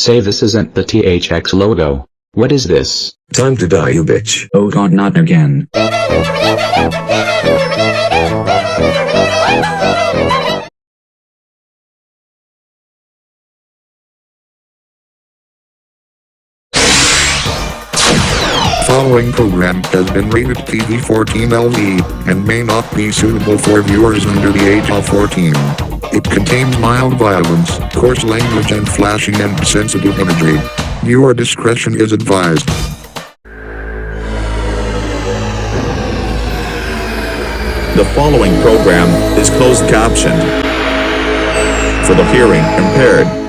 Say this isn't the THX logo. What is this? Time to die, you bitch. Oh god, not again. Following program has been rated PG-14 and may not be suitable for viewers under the age of 14. It contains mild violence, coarse language and flashing and sensitive imagery. Viewer discretion is advised. The following program is closed captioned for the hearing impaired.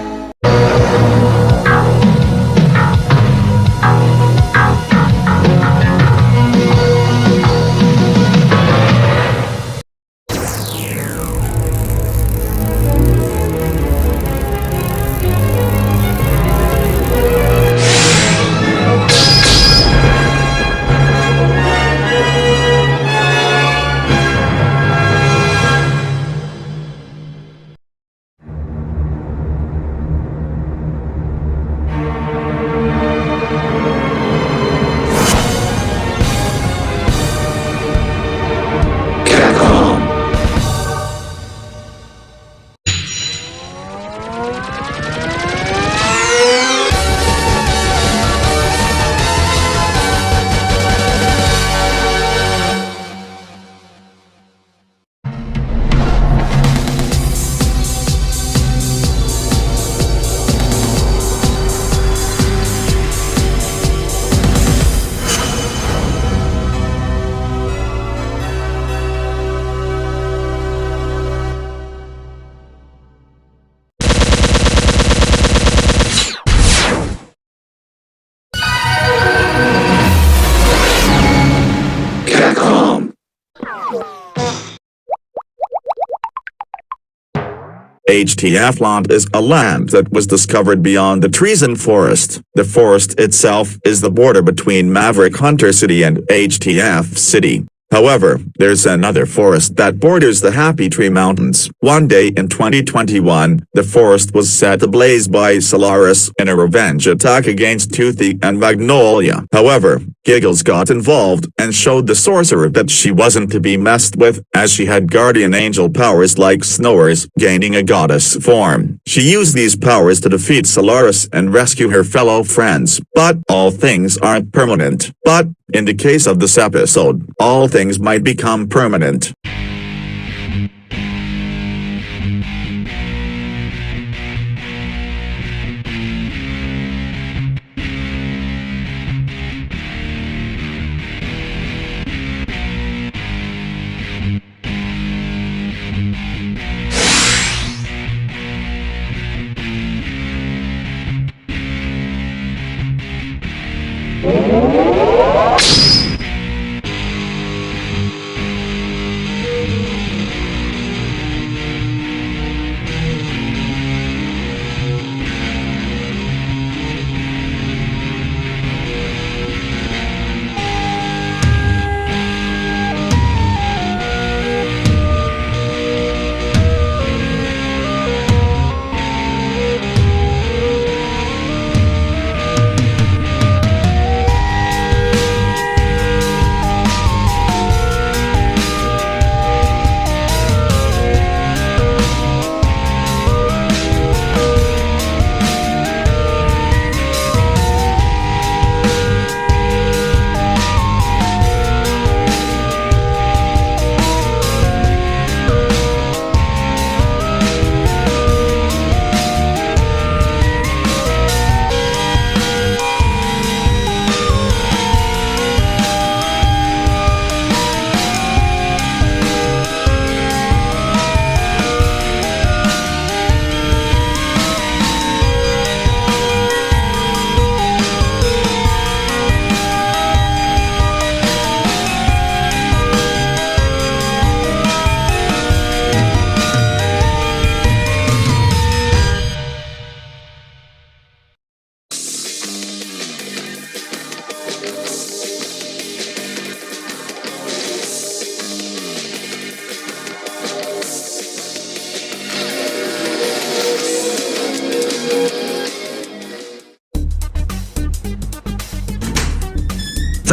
HTF land is a land that was discovered beyond the trees and forest. The forest itself is the border between Maverick Hunter City and HTF City. However, there's another forest that borders the Happy Tree Mountains. One day in 2021, the forest was set ablaze by Solaris in a revenge attack against Toothy and Magnolia. However, Giggles got involved and showed the sorcerer that she wasn't to be messed with, as she had guardian angel powers like Snower's, gaining a goddess form. She used these powers to defeat Solaris and rescue her fellow friends. But all things aren't permanent. But in the case of this episode, all things might become permanent.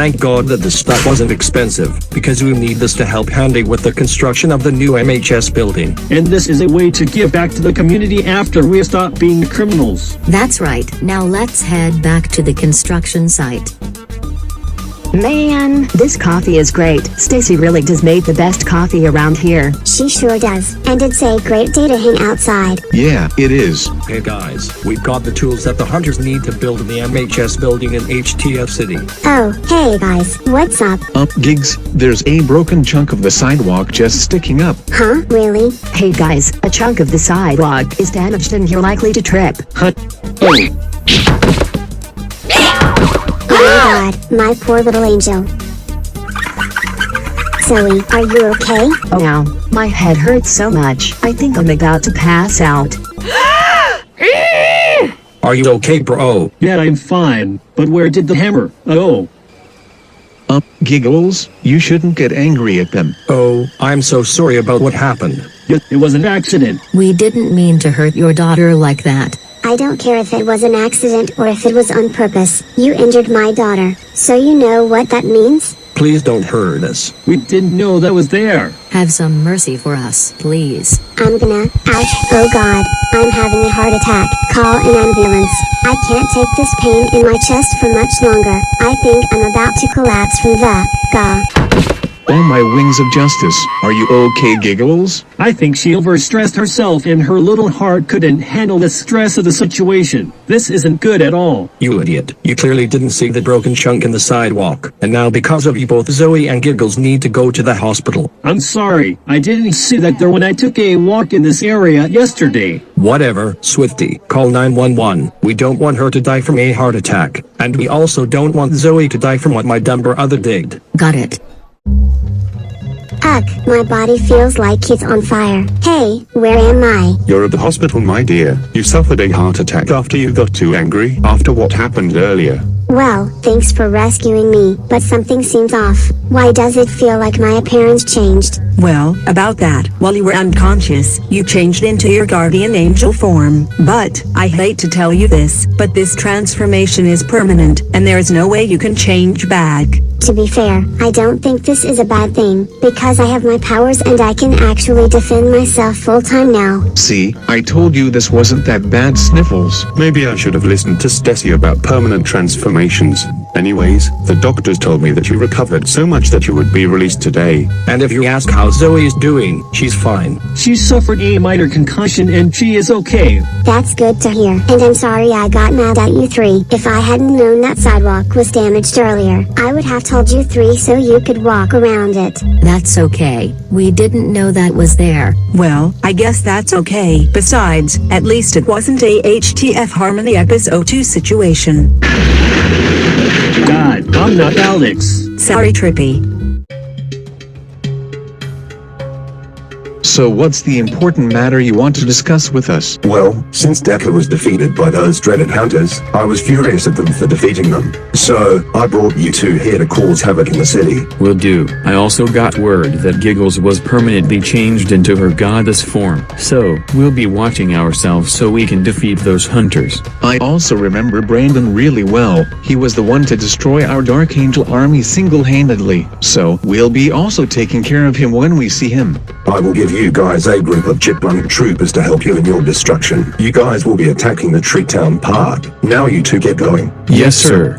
Thank God that this stuff wasn't expensive, because we need this to help handy with the construction of the new MHS building. And this is a way to give back to the community after we stop being criminals. That's right. Now let's head back to the construction site. Man, this coffee is great. Stacy really does make the best coffee around here. She sure does. And it's a great day to hang outside. Yeah, it is. Hey guys, we've got the tools that the hunters need to build the MHS building in HTF City. Oh, hey guys, what's up? Gigs, there's a broken chunk of the sidewalk just sticking up. Huh, really? Hey guys, a chunk of the sidewalk is damaged and you're likely to trip. Oh my god, my poor little angel. Zoe, are you okay? Oh now, my head hurts so much. I think I'm about to pass out. Are you okay, bro? Yeah, I'm fine. But where did the hammer? Oh. Giggles, you shouldn't get angry at them. Oh, I'm so sorry about what happened. It was an accident. We didn't mean to hurt your daughter like that. I don't care if it was an accident or if it was on purpose. You injured my daughter. So you know what that means? Please don't hurt us. We didn't know that was there. Have some mercy for us, please. I'm gonna. Ouch. Oh god. I'm having a heart attack. Call an ambulance. I can't take this pain in my chest for much longer. I think I'm about to collapse from the Oh my wings of justice, are you okay, Giggles? I think she overstressed herself and her little heart couldn't handle the stress of the situation. This isn't good at all. You idiot. You clearly didn't see the broken chunk in the sidewalk. And now because of you both Zoe and Giggles need to go to the hospital. I'm sorry. I didn't see that there when I took a walk in this area yesterday. Whatever, Swifty. Call 911. We don't want her to die from a heart attack. And we also don't want Zoe to die from what my dumb brother did. Got it. Ugh, my body feels like it's on fire. Hey, where am I? You're at the hospital, my dear. You suffered a heart attack after you got too angry after what happened earlier. Well, thanks for rescuing me, but something seems off. Why does it feel like my appearance changed? Well, about that, while you were unconscious, you changed into your guardian angel form. But, I hate to tell you this, but this transformation is permanent, and there is no way you can change back. To be fair, I don't think this is a bad thing, because I have my powers and I can actually defend myself full-time now. See, I told you this wasn't that bad, Sniffles. Maybe I should have listened to Stacy about permanent transformations. Anyways, the doctors told me that you recovered so much that you would be released today. And if you ask how Zoe is doing, she's fine. She suffered a minor concussion and she is okay. That's good to hear. And I'm sorry I got mad at you three. If I hadn't known that sidewalk was damaged earlier, I would have told you three so you could walk around it. That's okay. We didn't know that was there. Well, I guess that's okay. Besides, at least it wasn't a HTF Harmony Episode 2 situation. God, I'm not Alex. Sorry, Trippy. So what's the important matter you want to discuss with us? Well, since Decker was defeated by those dreaded hunters, I was furious at them for defeating them. So, I brought you two here to cause havoc in the city. Will do. I also got word that Giggles was permanently changed into her goddess form. So, we'll be watching ourselves so we can defeat those hunters. I also remember Brandon really well. He was the one to destroy our Dark Angel army single-handedly. So, we'll be also taking care of him when we see him. I will give you guys a group of chipmunk troopers to help you in your destruction. You guys will be attacking the Tree Town Park. Now you two get going. Yes, sir.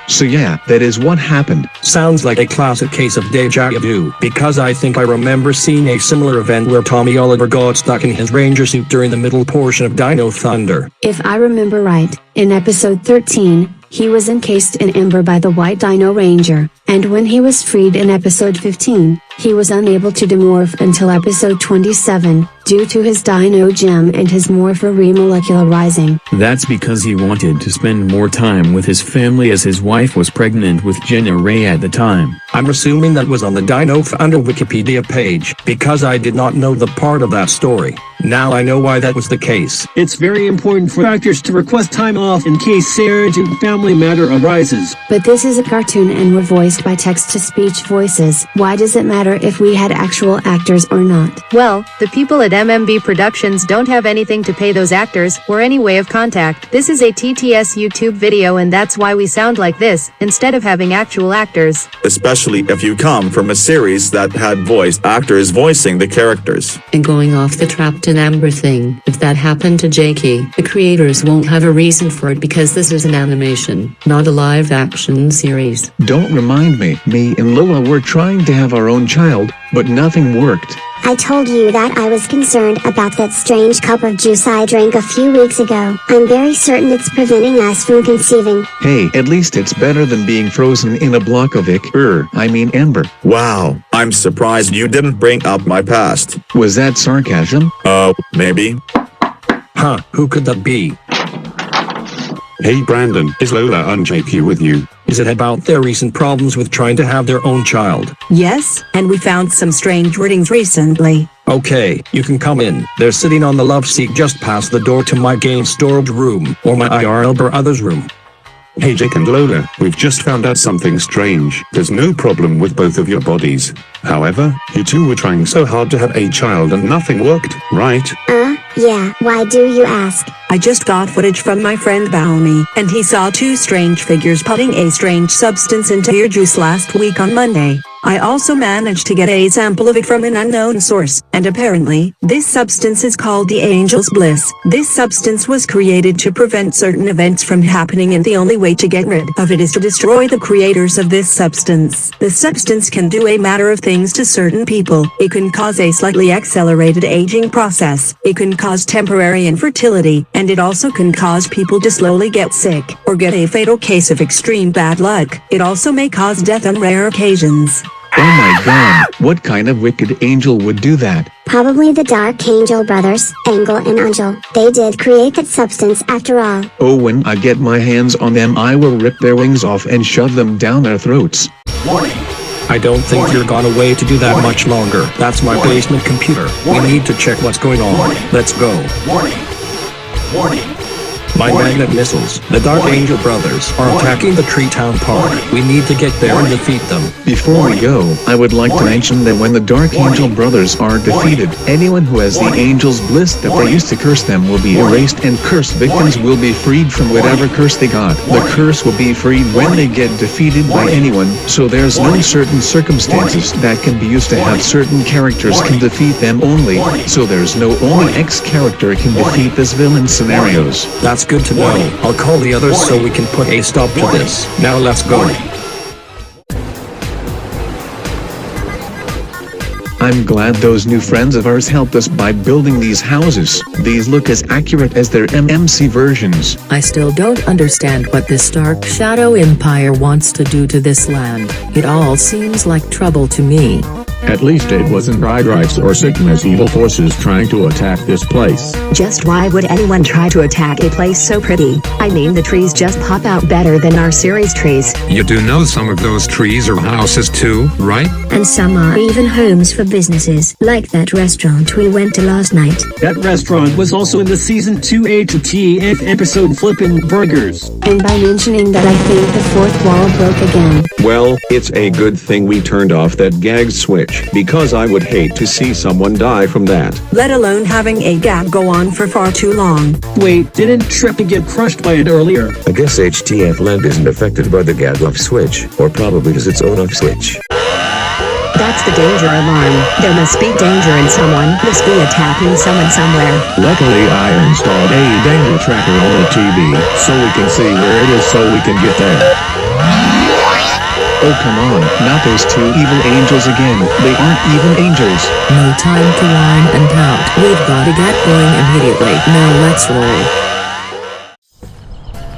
So yeah, that is what happened. Sounds like a classic case of deja vu, because I think I remember seeing a similar event where Tommy Oliver got stuck in his ranger suit during the middle portion of Dino Thunder. If I remember right, in episode 13, he was encased in amber by the White Dino Ranger, and when he was freed in episode 15, he was unable to demorph until episode 27, due to his Dino Gem and his morpher remolecularizing. That's because he wanted to spend more time with his family as his wife was pregnant with Jenna Ray at the time. I'm assuming that was on the Dino Thunder Wikipedia page, because I did not know the part of that story. Now I know why that was the case. It's very important for actors to request time off in case urgent family matter arises. But this is a cartoon and we're voiced by text-to-speech voices. Why does it matter if we had actual actors or not? Well, the people at MMB Productions don't have anything to pay those actors, or any way of contact. This is a TTS YouTube video and that's why we sound like this, instead of having actual actors. Especially if you come from a series that had voice actors voicing the characters. And going off the Trapped in Amber thing, if that happened to Jakey, the creators won't have a reason for it because this is an animation, not a live-action series. Don't remind me. Me and Lola were trying to have our own child, but nothing worked. I told you that I was concerned about that strange cup of juice I drank a few weeks ago. I'm very certain it's preventing us from conceiving. Hey, at least it's better than being frozen in a block of amber. Wow, I'm surprised you didn't bring up my past. Was that sarcasm? Maybe. Huh, who could that be? Hey Brandon, is Lola and Jakey with you? Is it about their recent problems with trying to have their own child? Yes, and we found some strange wordings recently. Okay, you can come in. They're sitting on the love seat just past the door to my game storage room, or my IRL brother's room. Hey Jake and Lola, we've just found out something strange. There's no problem with both of your bodies. However, you two were trying so hard to have a child and nothing worked, right? Yeah, why do you ask? I just got footage from my friend Baumi, and he saw two strange figures putting a strange substance into your juice last week on Monday. I also managed to get a sample of it from an unknown source, and apparently, this substance is called the Angel's Bliss. This substance was created to prevent certain events from happening, and the only way to get rid of it is to destroy the creators of this substance. The substance can do a matter of things to certain people. It can cause a slightly accelerated aging process. It can cause temporary infertility, and it also can cause people to slowly get sick, or get a fatal case of extreme bad luck. It also may cause death on rare occasions. Oh my god, what kind of wicked angel would do that? Probably the Dark Angel brothers, Angel and Angel. They did create that substance after all. Oh, when I get my hands on them I will rip their wings off and shove them down their throats. Warning. I don't think you're gone away to do that much longer. That's my basement computer. We need to check what's going on. Let's go. Warning. My magnet missiles, the Dark Angel brothers, are attacking the Tree Town Park. We need to get there and defeat them. Before we go, I would like to mention that when the Dark Angel brothers are defeated, anyone who has the Angel's Bliss that they used to curse them will be erased, and cursed victims will be freed from whatever curse they got. The curse will be freed when they get defeated by anyone, so there's no certain circumstances that can be used to have certain characters can defeat them only, so there's no only X character can defeat this villain scenarios. That's good to know. I'll call the others so we can put a stop to this. Now let's go. I'm glad those new friends of ours helped us by building these houses. These look as accurate as their MMC versions. I still don't understand what this Dark Shadow Empire wants to do to this land. It all seems like trouble to me. At least it wasn't Rice or sickness evil forces trying to attack this place. Just why would anyone try to attack a place so pretty? I mean, the trees just pop out better than our series trees. You do know some of those trees are houses too, right? And some are even homes for businesses, like that restaurant we went to last night. That restaurant was also in the Season 2 HTF episode Flippin' Burgers. And by mentioning that, I think the fourth wall broke again. Well, it's a good thing we turned off that gag switch, because I would hate to see someone die from that. Let alone having a gag go on for far too long. Wait, didn't Trippy get crushed by it earlier? I guess HTF land isn't affected by the gag off switch, or probably has its own off switch. That's the danger alarm. There must be danger in someone. Must be attacking someone somewhere. Luckily I installed a danger tracker on the TV, so we can see where it is so we can get there. Oh come on, not those two evil angels again. They aren't even angels. No time to whine and pout. We've gotta get going immediately. Now let's roll.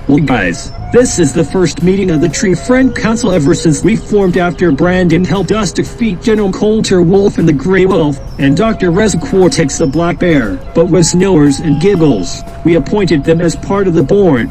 Well guys, this is the first meeting of the Tree Friend Council ever since we formed after Brandon helped us defeat General Coulter Wolf and the Grey Wolf, and Dr. Reza Cortex the Black Bear. But with Snowers and Giggles, we appointed them as part of the board.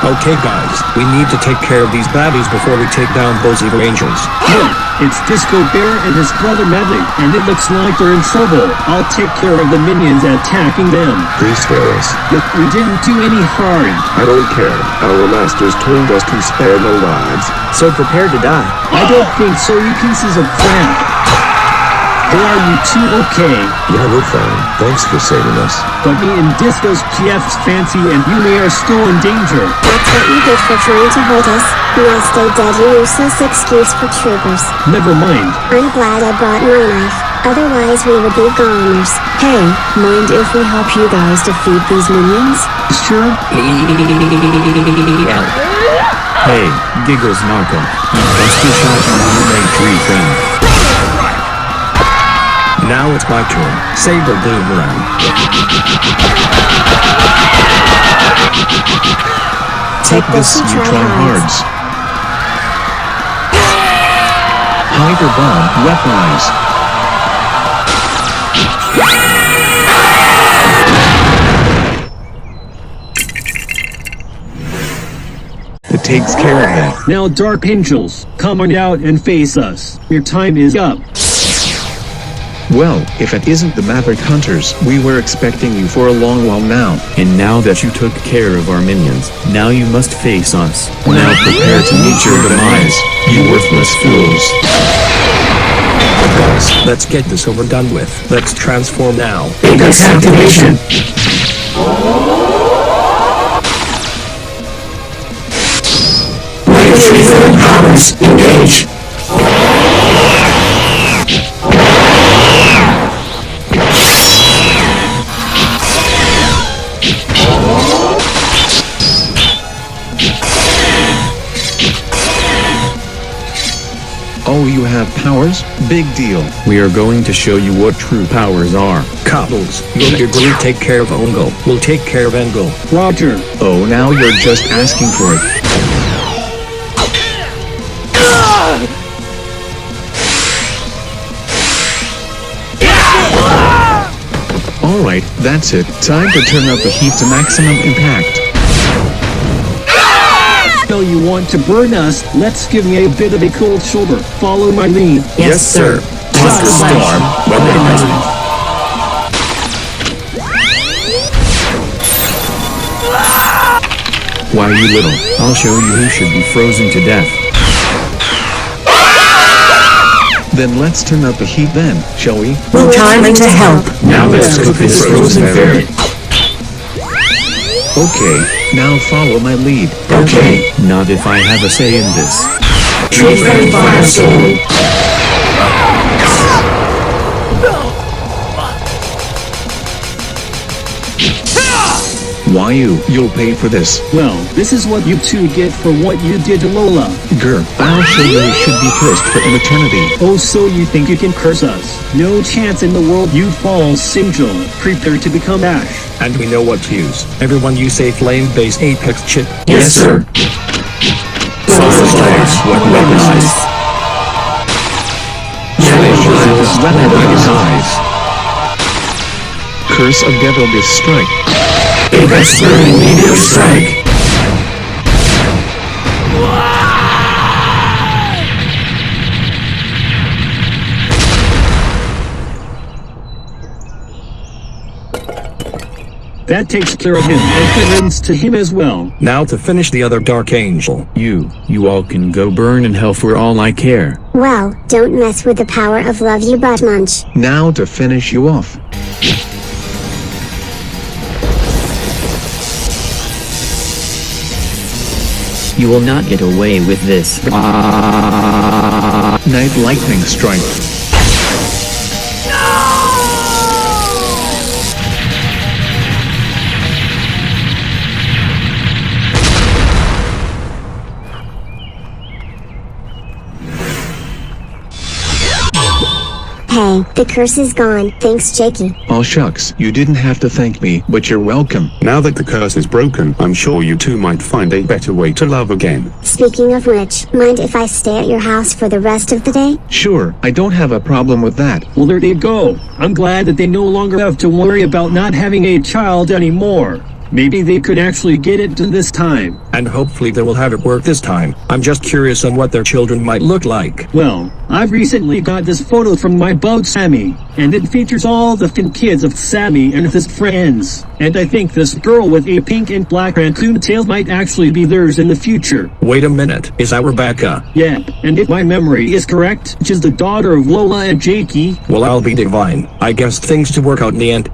Okay guys, we need to take care of these baddies before we take down those evil angels. Look, it's Disco Bear and his brother Maverick, and it looks like they're in trouble. I'll take care of the minions attacking them. Please spare us. But we didn't do any harm. I don't care. Our masters told us to spare no lives. So prepare to die. I don't think so, you pieces of crap. Or are you two okay? Yeah, we're fine. Thanks for saving us. But me and Disco's PF's fancy and Yumi are still in danger. That's what you get for trying to hurt us. Now stay dead, you useless excuse for troopers. Never mind. I'm glad I brought my knife. Otherwise we would be goners. Hey, mind if we help you guys defeat these minions? Sure. Hey, Giggles knockoff. You busted shot my roommate tree friend. Now it's my turn. Saber Boomerang. Take this, you tryhards. Hyper bomb weaponized. It takes care of that. Now Dark Angels, come on out and face us. Your time is up. Well, if it isn't the Maverick Hunters, we were expecting you for a long while now. And now that you took care of our minions, now you must face us. Now prepare to meet your demise, you worthless fools. Guys, let's get this over done with. Let's transform now. Index activation. Legacy filling powers, engage. Oh, you have powers? Big deal. We are going to show you what true powers are. Couples, you'll take care of Ongo. We'll take care of Engo. Roger. Oh, now you're just asking for it. Alright, that's it. Time to turn up the heat to maximum impact. So you want to burn us? Let's give me a bit of a cold shoulder. Follow my lead. Yes, sir. Cluster storm, weaponized. Why you little? I'll show you who should be frozen to death. Then let's turn up the heat then, shall we? Well, time to help. Now let's cook this frozen ferret. Okay, now follow my lead. Okay, not if I have a say in this. Tree friend firestorm. Why you? You'll pay for this. Well, this is what you two get for what you did to Lola. Grr, our children should be cursed for eternity. Oh, so you think you can curse us? No chance in the world, you false angel. Prepare to become ash. And we know what to use. Everyone use a flame-based Apex chip. Yes, sir. Solar Slash, weaponized. Weaponized. Curse of Devil Beast Strike. Apex Burning Meteor Strike. That takes care of him, and ends to him as well. Now to finish the other Dark Angel. You all can go burn in hell for all I care. Well, don't mess with the power of love, you butt munch. Now to finish you off. You will not get away with this. Night Lightning Strike. Hey, the curse is gone. Thanks, Jakey. Oh shucks, you didn't have to thank me, but you're welcome. Now that the curse is broken, I'm sure you two might find a better way to love again. Speaking of which, mind if I stay at your house for the rest of the day? Sure, I don't have a problem with that. Well, there they go. I'm glad that they no longer have to worry about not having a child anymore. Maybe they could actually get it done this time. And hopefully they will have it work this time. I'm just curious on what their children might look like. Well, I've recently got this photo from my bug Sammy, and it features all the fin kids of Sammy and his friends. And I think this girl with a pink and black raccoon tail might actually be theirs in the future. Wait a minute, is that Rebecca? Yeah, and if my memory is correct, she's the daughter of Lola and Jakey. Well, I'll be divine. I guess things to work out in the end.